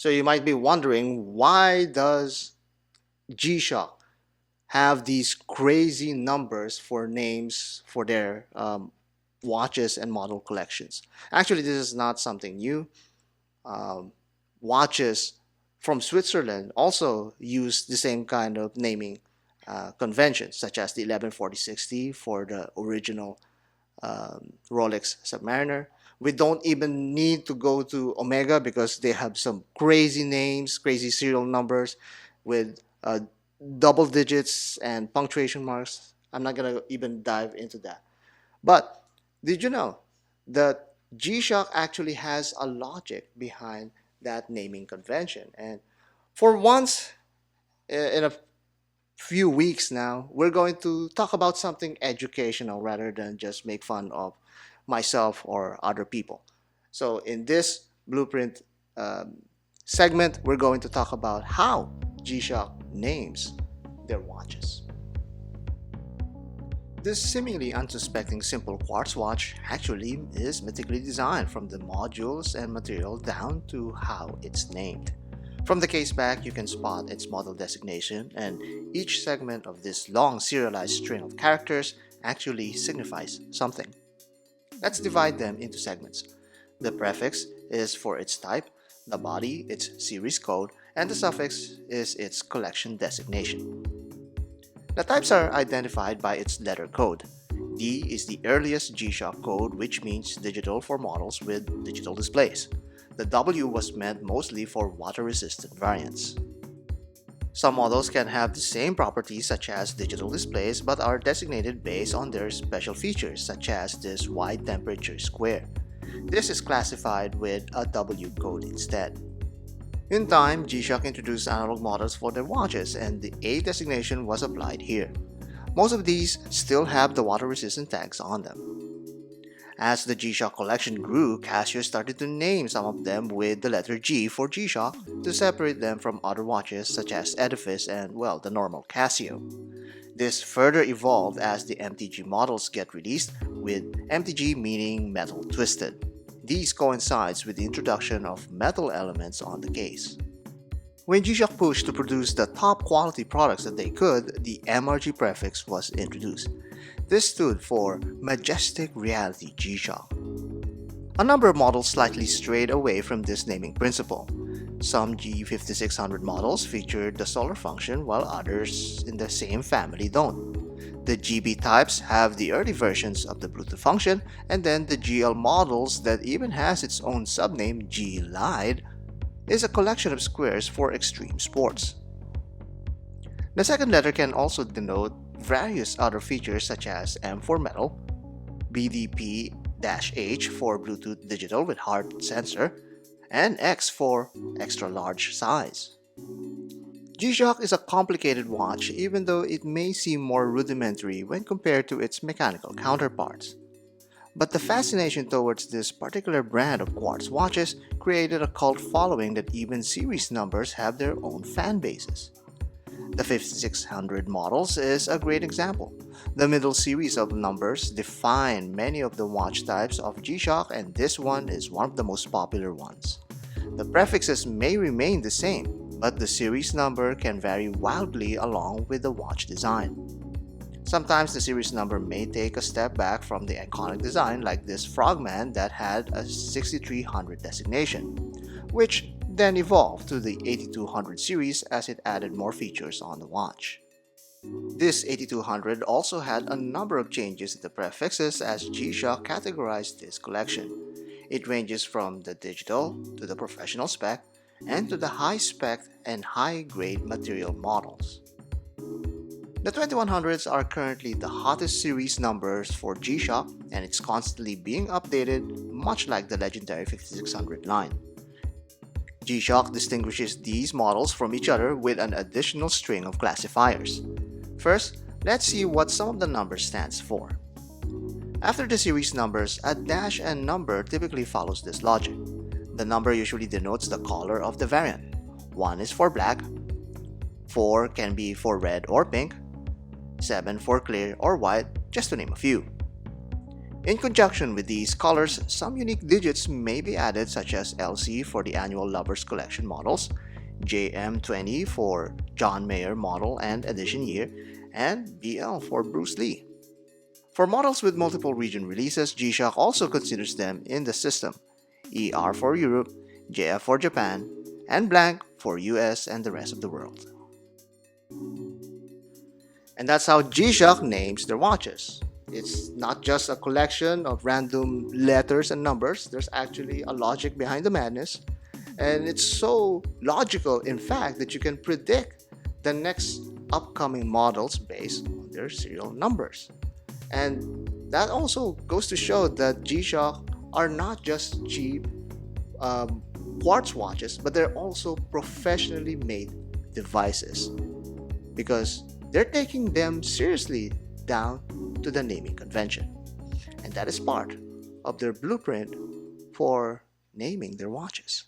So you might be wondering, why does G-Shock have these crazy numbers for names for their watches and model collections? Actually, this is not something new. Um, Watches from Switzerland also use the same kind of naming conventions, such as the 114060 for the original Rolex Submariner. We don't even need to go to Omega because they have some crazy names, crazy serial numbers with double digits and punctuation marks. I'm not going to even dive into that. But did you know that G-Shock actually has a logic behind that naming convention? And for once in a few weeks now, we're going to talk about something educational rather than just make fun of myself or other people. So, in this blueprint segment, we're going to talk about how G-Shock names their watches. This seemingly unsuspecting simple quartz watch actually is meticulously designed from the modules and material down to how it's named. From the case back, you can spot its model designation, and each segment of this long serialized string of characters actually signifies something. Let's divide them into segments. The prefix is for its type, the body its series code, and the suffix is its collection designation. The types are identified by its letter code. D is the earliest G-Shock code, which means digital for models with digital displays. The W was meant mostly for water-resistant variants. Some models can have the same properties such as digital displays but are designated based on their special features such as this wide temperature square. This is classified with a W code instead. In time, G-Shock introduced analog models for their watches and the A designation was applied here. Most of these still have the water-resistant tags on them. As the G-Shock collection grew, Casio started to name some of them with the letter G for G-Shock to separate them from other watches such as Edifice and, well, the normal Casio. This further evolved as the MTG models get released, with MTG meaning metal twisted. These coincides with the introduction of metal elements on the case. When G-Shock pushed to produce the top quality products that they could, the MRG prefix was introduced. This stood for Majestic Reality G-Shock. A number of models slightly strayed away from this naming principle. Some G5600 models featured the solar function while others in the same family don't. The GB types have the early versions of the Bluetooth function, and then the GL models that even has its own subname G-Lide is a collection of squares for extreme sports. The second letter can also denote various other features such as M for metal, BDP-H for Bluetooth digital with hard sensor, and X for extra large size. G-Shock is a complicated watch even though it may seem more rudimentary when compared to its mechanical counterparts. But the fascination towards this particular brand of quartz watches created a cult following that even series numbers have their own fan bases. The 5600 models is a great example. The middle series of numbers define many of the watch types of G-Shock, and this one is one of the most popular ones. The prefixes may remain the same, but the series number can vary wildly along with the watch design. Sometimes the series number may take a step back from the iconic design, like this Frogman that had a 6300 designation, which then evolved to the 8200 series as it added more features on the watch. This 8200 also had a number of changes in the prefixes as G-Shock categorized this collection. It ranges from the digital to the professional spec and to the high spec and high grade material models. The 2100s are currently the hottest series numbers for G-Shock, and it's constantly being updated, much like the legendary 5600 line. G-Shock distinguishes these models from each other with an additional string of classifiers. First, let's see what some of the numbers stands for. After the series numbers, a dash and number typically follows this logic. The number usually denotes the color of the variant. 1 is for black, 4 can be for red or pink, 7 for clear or white, just to name a few. In conjunction with these colors, some unique digits may be added, such as LC for the annual Lovers Collection models, JM20 for John Mayer model and edition year, and BL for Bruce Lee. For models with multiple region releases, G-Shock also considers them in the system, ER for Europe, JF for Japan, and blank for US and the rest of the world. And that's how G-Shock names their watches. It's not just a collection of random letters and numbers, there's actually a logic behind the madness. And it's so logical, in fact, that you can predict the next upcoming models based on their serial numbers. And that also goes to show that G-Shock are not just cheap quartz watches, but they're also professionally made devices because they're taking them seriously down to the naming convention. And that is part of their blueprint for naming their watches.